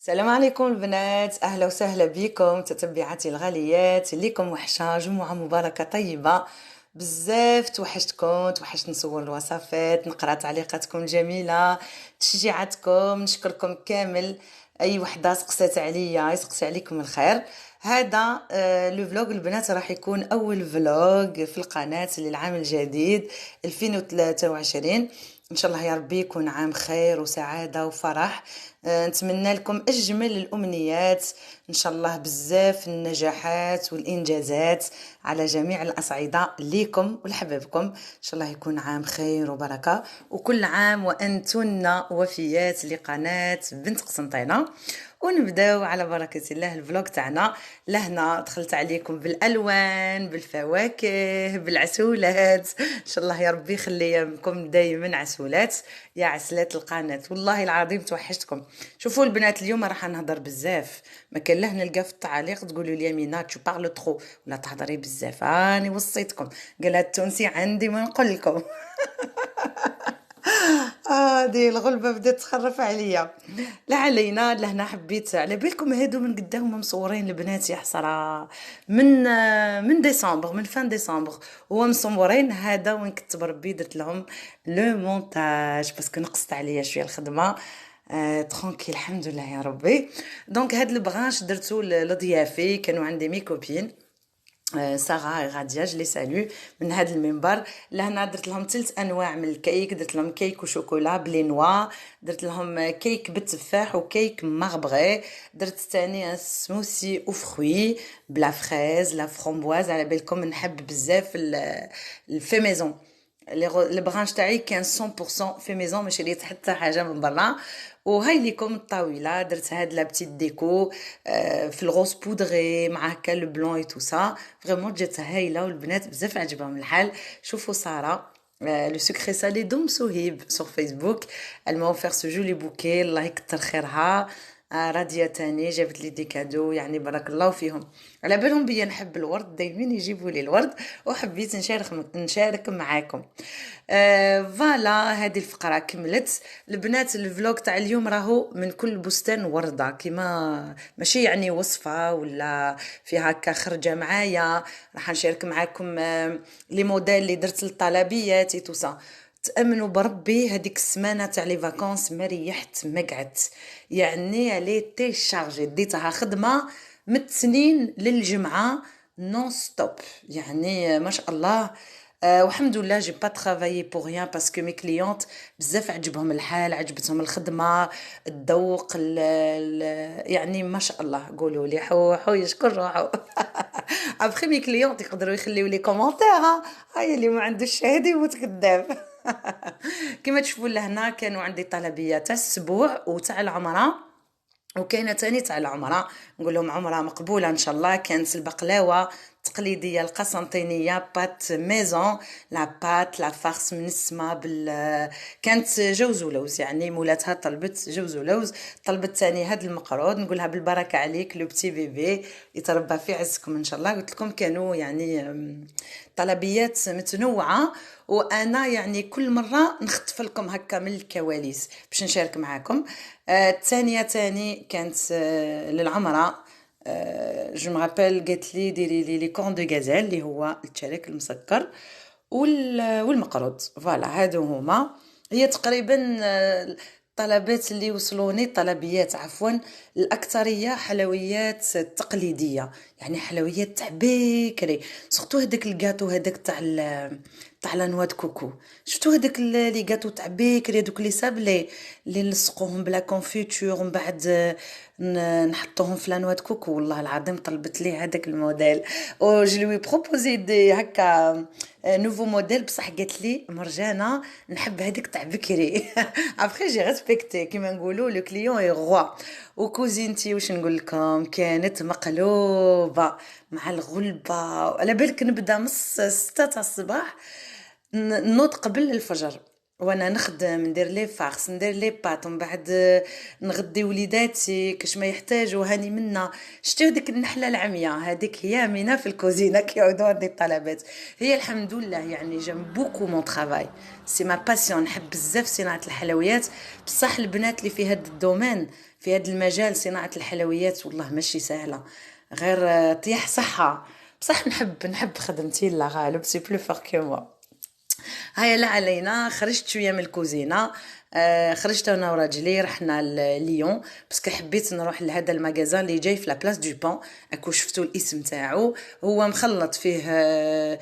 السلام عليكم البنات، اهلا وسهلا بكم تتبعاتي الغاليات. ليكم وحشه جمعه مباركه طيبه. بزاف توحشت نصور الوصفات، نقرا تعليقاتكم الجميله، تشجيعاتكم، نشكركم كامل. اي وحده سقسات عليا يسقسي عليكم الخير. هذا لو فلوغ البنات راح يكون اول فلوغ في القناه للعام الجديد 2023. ان شاء الله يا ربي يكون عام خير وسعاده وفرح. نتمنى لكم اجمل الامنيات، ان شاء الله بزاف النجاحات والانجازات على جميع الاصعده ليكم ولحبابكم. ان شاء الله يكون عام خير وبركه، وكل عام وانتن وفيات لقناه بنت قسنطينه. ونبداو على بركه الله الفلوق تاعنا. لهنا دخلت عليكم بالالوان، بالفواكه، بالعسولات. ان شاء الله يا ربي يخلي يومكم دايما عسولات. يا عسلات القناه، والله العظيم توحشتكم. شوفوا البنات، اليوم راح نهضر بزاف. ما كان له نلقى في التعليق تقولوا لي يمينه تو بارلو ترو ولا تهضري بزاف. راني وصيتكم، قالها التونسي عندي ما نقول لكم. دي الغلبة بدات تخرف عليا. لا علينا، لهنا حبيت على بالكم هادو من قداهم مصورين البنات يا حسرة. من ديسمبر، من فان ديسمبر هو مصورين. هذا وين كنت بربي درت لهم لو مونتاج باسكو نقصت عليا شويه الخدمه. ترونكيل الحمد لله يا ربي. دونك هاد البغانش درتو لضيافي، كانوا عندي مي كوبين سارة غادية لي سالو من هذا المنبر. لهنا درت لهم 3 انواع من الكيك، درت لهم كيك وشوكولا بلي نوا، درت لهم كيك بالتفاح وكيك مغبغي، درت ثاني سموسي وفخوي بلا فريز لا فرومبواز. على بالكم نحب بزاف الفي ميزون. البرانش تاعي كان 100% في ميزون، ما شريت حتى حاجه من برا. وهاي ليكم الطاوله درت هاد لا بتيت ديكو في الغوز بودغي مع هكا لو بلون اي تو سا. فريمون جات هايله والبنات بزاف عجبهم الحال. شوفوا ساره لو سكري سالي دوم سهيب سور فيسبوك، elle m'a offert ce joli bouquet، الله يكتر خيرها. راضيه تاني جابت لي دي كادو، يعني بارك الله فيهم. على بالهم بيا نحب الورد، دايما يجيبوا لي الورد، وحبيت نشارك معاكم. فوالا هذه الفقره كملت البنات. الفلوق تاع اليوم راهو من كل بستان ورده، كيما ماشي يعني وصفه ولا فيها هكا خرجه معايا. راح نشارك معاكم لي موديل اللي درت للطلبيات تو سا. تامنوا بربي هذيك السمانه تاع لي فاكونس ما ريحت ما قعدت، يعني علي تي شارجي ديتها خدمه متسنين للجمعه نون ستوب، يعني ما شاء الله. والحمد لله جي با ترافايي بور ريان باسكو مي كليونت بزاف عجبهم الحال، عجبتهم الخدمه، الذوق يعني ما شاء الله. قولوا لي حو يشكر روحو. ابخي مي كليونت يقدروا يخليو لي كومونتير. هاي اللي ما عندوش شهاده يموت كذاب. كما تشوفوا لهنا كانوا عندي طلبيه تاع السبوع وتاع العمره، وكاينه تاني تاع العمره. نقول لهم عمره مقبوله ان شاء الله. كانت البقلاوه التقليديه القسنطينيه بات ميزون، لا بات لا فارس من السما كانت جوز ولوز، يعني مولاتها طلبت جوز ولوز. طلبت تاني هاد المقرود، نقولها بالبركه عليك لو بتي بيبي يتربى في عزكم ان شاء الله. قلت لكم كانوا يعني طلبيات متنوعه، وانا يعني كل مره نخطف لكم هكا من الكواليس باش نشارك معاكم. الثانيه تاني كانت للعمره. جو مابيل قالت لي ديري لي كون دو غازيل اللي هو التشارك المسكر والمقروض. فوالا هادو هما. هي تقريبا الطلبات اللي وصلوني، طلبيات عفوا، الاكثريه حلويات تقليديه، يعني حلويات تاع بكري. سورتو هذاك الكاطو هذاك تاع لا نوا دو كوكو. شفتوا هذاك لي غاتو تاع بكري، هذوك لي سابلي اللي نلصقوهم بلا كونفيتور ومن بعد نحطوهم في لا نوا دو كوكو. والله العظيم طلبت لي هذاك الموديل، او جو لوي بروبوزي دي هكا نوفو موديل، بصح قالت لي مرجانه نحب هذيك تاع بكري. ابخي جي ريسبكتي كيما نقولوا لو كليون اي روا. وكوزينتي واش نقول لكم كانت مقلوبه مع الغلبه. على بالك نبدا من 6 تاع الصباح، نوض قبل الفجر وانا نخدم، ندير لي فارس، ندير لي بات، ومن بعد نغدي وليداتي كاش ما يحتاجوا. هاني منا شتو ديك النحله العمياء هذيك هي امينه في الكوزينه كيعودوا عندي الطلبات. هي الحمد لله يعني جام بوكو مون طرافاي، سي ما باسيون. نحب بزاف صناعه الحلويات، بصح البنات اللي في هذا الدومين في هذا المجال صناعة الحلويات والله ماشي سهلة، غير طيح صحة. بصح نحب خدمتي، لا غالب سي بلو فور كو موا. هيا لا علينا، خرجت شويه من الكوزينه. خرجت انا وراجلي رحنا لليون، باسكو حبيت نروح لهذا المغازان اللي جاي في لا بلاص دو بون. اكو شفتوا الاسم تاعو، هو مخلط فيه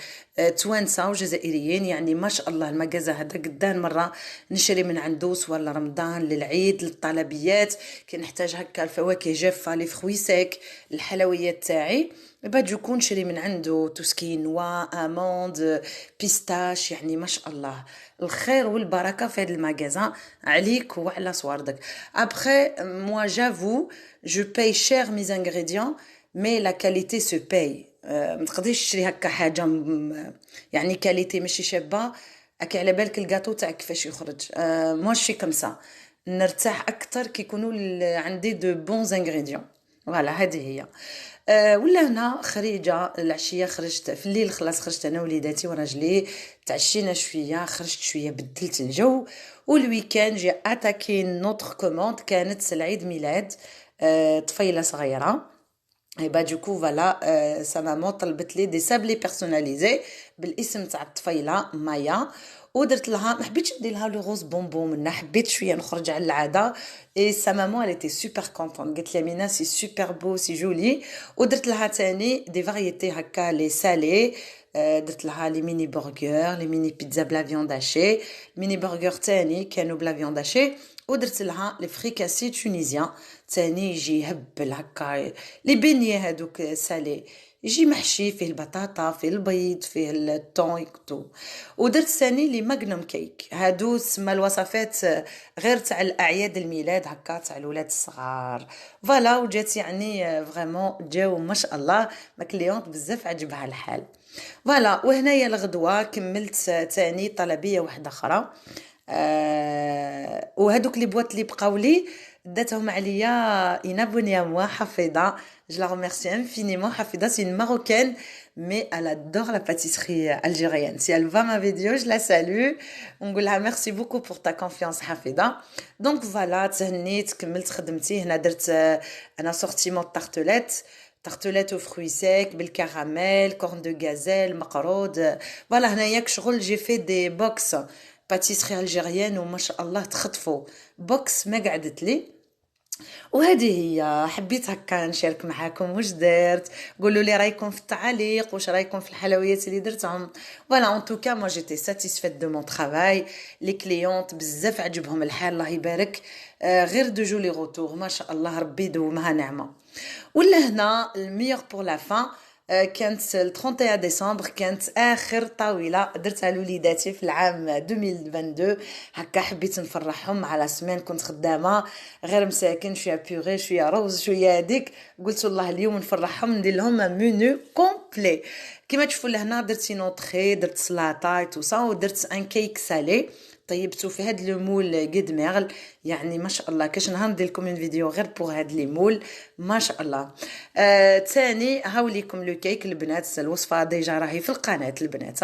توانسه وجزائريين، يعني ما شاء الله. المغازا هذا قدان مره نشري من عنده سواء لرمضان للعيد للطلبيات، كي نحتاج هكا الفواكه جافه لي فخوي سيك، الحلويات تاعي بعد جو نشري من عنده توسكي نوا اموند بيستاش، يعني ما شاء الله الخير والبركه في هذا المغازان عليك وعلى صواردك. ابخي موا جافو جو باي شير ميز انغريديون مي لا كاليتي سو باي. ما تقدريش تشري هكا حاجه يعني كاليتي ماشي شابه. اكي على بالك الكاطو تاعك كيفاش يخرج. موا شي كمسا نرتاح اكثر كي يكونوا عندي دو بونز انغريديون. فوالا هذه هي. ولا هنا خريجه العشيه، خرجت في الليل خلاص، خرجت انا وليداتي وراجلي، تعشينا شويه، خرجت شويه بدلت الجو. والويكاند جي اتاكي نوتر كوموند، كانت العيد ميلاد طفيله صغيره. اي با دوكو فوالا سا مامون طلبت لي دي سابلي بيرسوناليزي بالاسم تاع الطفيله مايا، ودرت لها، ما حبيتش ندير لها لو روز بونبون، منا حبيت شويه نخرج على العاده. اي سا مامون elle était super contente، قالت لي مينا سي سوبر بو سي جولي. ودرت لها تاني دي فاريتي هكا لي سالي. درت لها لي ميني برجر، لي ميني بيتزا بلا فيوند هاشي، ميني برجر تاني كانوا بلا فيوند هاشي. ودرت لها لي فريكاسي تونيزيان تاني، يجي يهبل هكا لي بيني هادوك سالي، يجي محشي فيه البطاطا فيه البيض فيه الطون يكتو. ودرت ثاني لي ماغنوم كيك، هادو تسمى الوصفات غير تاع الاعياد الميلاد هكا تاع الولاد الصغار. فوالا وجات يعني فريمون جاو ما شاء الله، ما كليونط بزاف عجبها الحال. فوالا وهنايا الغدوه كملت تاني طلبيه واحده اخرى. وهذوك لي بواط اللي بقاو لي داتهم عليا une abonnée à moi حفيظه. Je la remercie infiniment. Hafida, c'est une Marocaine, mais elle adore la pâtisserie algérienne. Si elle voit ma vidéo, je la salue. On lui dit merci beaucoup pour ta confiance, Hafida. Donc voilà, تهنيت كملت خدمتي هنا. درت انا sortiment tartelette tartelette aux fruits secs بالكراميل، corne de gazelle، مقرود. voilà هنايا شغل j'ai fait des box باتيسري الجيريان وما شاء الله تخطفوا بوكس ما قعدت لي. وهذه هي، حبيت هكا نشارك معاكم واش درت. قولوا لي رايكم في التعاليق، واش رايكم في الحلويات اللي درتهم. فوالا ان توكا مو جيتي ساتيسفيت دو مون ترافاي. لي كليونط بزاف عجبهم الحال، الله يبارك. غير دو جولي روتور ما شاء الله، ربي يدومها نعمه. ولا هنا الميور بور لا فان. كانت 31 ديسمبر، كانت اخر طاوله درتها لوليداتي في العام 2022. هكا حبيت نفرحهم على سمين كنت خدامه، غير مساكن شويه بيغي شويه روز شويه هذيك. قلت والله اليوم نفرحهم ندير لهم منو كومبلي. كيما تشوفوا لهنا درت سينوطخي، درت سلاطه تو سا، ودرت ان كيك سالي طيبتو في هاد لو مول قد ميغل. يعني ما شاء الله كاش نهار ندير لكم فيديو غير بوغ هاد لي مول ما شاء الله. تاني هاوليكم لو كيك البنات، الوصفه ديجا راهي في القناه البنات.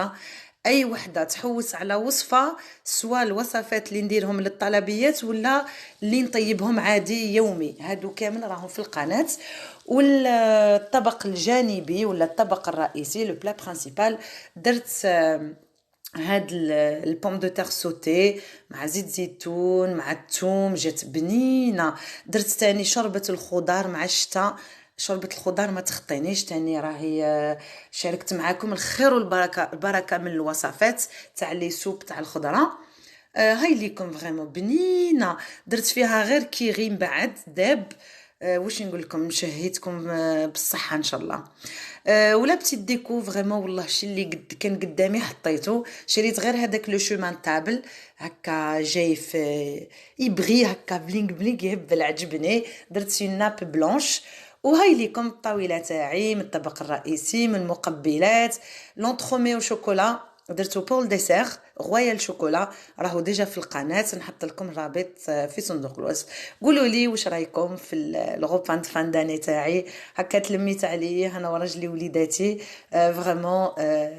اي وحده تحوس على وصفه، سواء الوصفات اللي نديرهم للطلبيات ولا اللي نطيبهم عادي يومي، هادو كامل راهم في القناه. والطبق الجانبي ولا الطبق الرئيسي لو بلا برينسيبال، درت هاد البوم دو تير سوتي مع زيت زيتون مع الثوم، جات بنينه. درت تاني شوربه الخضار مع الشتاء. شوربه الخضار ما تخطينيش تاني، راهي شاركت معاكم الخير والبركه، البركه من الوصفات تاع لي سوب تاع الخضره. هاي ليكم فريمون بنينه. درت فيها غير كيغي من بعد داب. واش نقول لكم، شهيتكم بالصحه ان شاء الله. ولا بتي ديكو فريمون والله شي اللي كان قدامي حطيته. شريت غير هذاك لو شومان تابل هكا جاي في يبغي هكا بلينغ بلينغ يهبل، عجبني. درت سي ناب بلونش. وهاي ليكم الطاوله تاعي من الطبق الرئيسي من مقبلات لونترومي وشوكولا. درتو بول ديسير رويال شوكولا، راهو ديجا في القناه، نحط لكم الرابط في صندوق الوصف. قولوا لي واش رايكم في الغوبان فان داني تاعي. هكا تلميت عليه انا وراجلي وليداتي. فريمون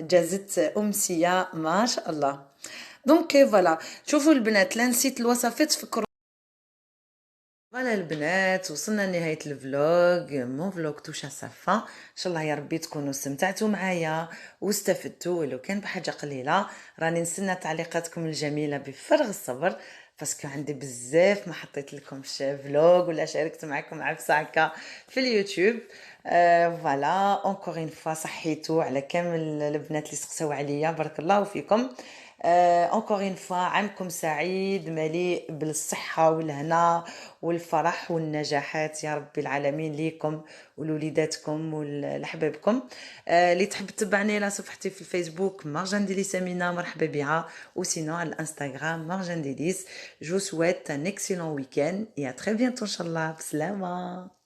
جازت امسيه ما شاء الله. دونك فوالا شوفوا البنات، لا نسيت الوصفات، فكروا فوالا البنات، وصلنا لنهاية الفلوج. مون فلوج توش ا سا فان. ان شاء الله يا ربي تكونوا استمتعتوا معايا واستفدتوا ولو كان بحاجة قليلة. راني نستنى تعليقاتكم الجميلة بفارغ الصبر، باسكو عندي بزاف ما حطيت لكمش فلوج ولا شاركت معكم عفسة هكا في اليوتيوب. فوالا اونكور اون فوا صحيتو على كامل البنات اللي سقساو عليا، بارك الله فيكم. encore une fois عامكم سعيد مليء بالصحة والهنا والفرح والنجاحات يا رب العالمين ليكم ولوليداتكم ولحبابكم. اللي تحب تتبعني على صفحتي في الفيسبوك مارجان ديليس أمينة، مرحبا بها، وسينو على الانستغرام مارجان ديليس. جو سويت ان اكسيلون ويكند et à très bientôt ان شاء الله. بسلامة.